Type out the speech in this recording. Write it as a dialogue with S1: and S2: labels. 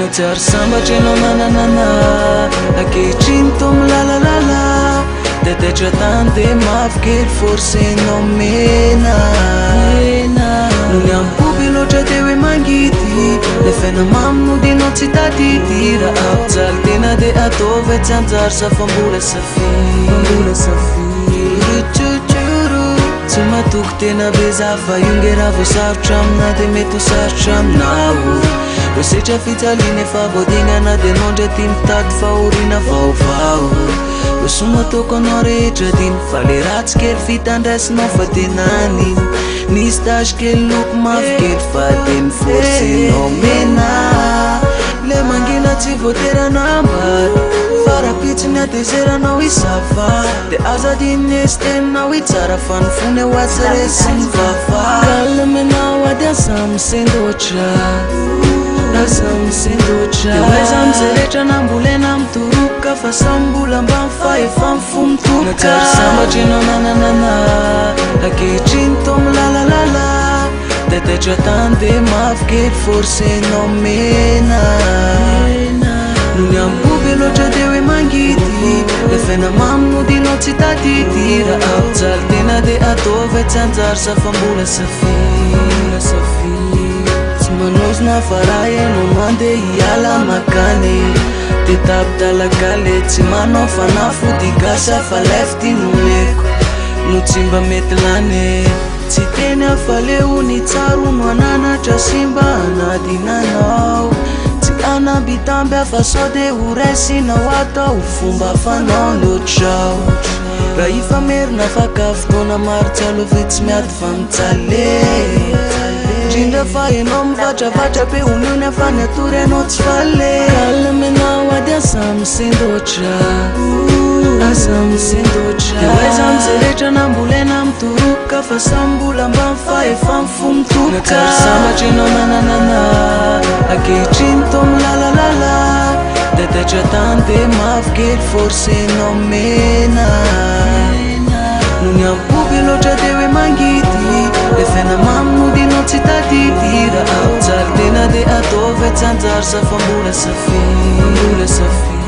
S1: Natsara sambatry anao nananana ankehitriny toa milalalala de taitra tany de mavokely forcenao mena no ny ampoby loatra de hoe mangidy le faina maminodinao tsy tadidy raha ampijaly tena de ataovy tsy anjary safambola safiry tsy matoko tena be zafa ionge raha voasarotra amina de mety ho sarotra aminao ro setra fijaliana efa voadignana de anao ndray ty mitady fahoriana vaovao ro somatoko anao rehetra diny fa le ratsy kely fitandraisinao fa tenany nisy tasy kely loko mavokely fa de miforcenao mena le mangina tsy voateranambary farapitsiny atezeranao isava de azadinysy teninao itsara fa ny fony ho atsaresy ny vava kalamenao ady azamisendotra de oeza mizeretra nambolena mitoroka fa sambola mba mifa efa mifo mitoka natsara sambatry anao nananana ankehitriny toa milalalala de taitra tany de mavokely forcenao mena no ny ampoby loatra de hoe mangidy le faina maminodinao tsy tadidy raha ampijaly tena de ataovy tsy anjary safambola safiry tsy manozona fa raha enao mandeha hiala makany de tapidalakale tsy manao fanafody gasa fa lefty nomeko no tsy mba mety lany tsy teny afa leo ny tsaro no ananatra simba anadinanao tsy anabitamby afa sao de ho raisinao atao fomba fanao loatrao raha ifamerina faka fotoana maro tsy alovy tsy miady fa mitsale indrindra fa enao mivatravatra be oniony afany atory anao tsy fale kalamenao ady azamisendotra de oeza mizeretra nambolena mitoroka fa sambola mba mifa efa mifo mitoka natsara sambatry anao nananana ankehitriny toa milalalala de taitra tany de mavokely forcenao mena no ny ampoby loatra de hoe mangidy le faina maminodinao tsy tadidy raha ampijaly tena de ataovy tsy anjary safambola safiry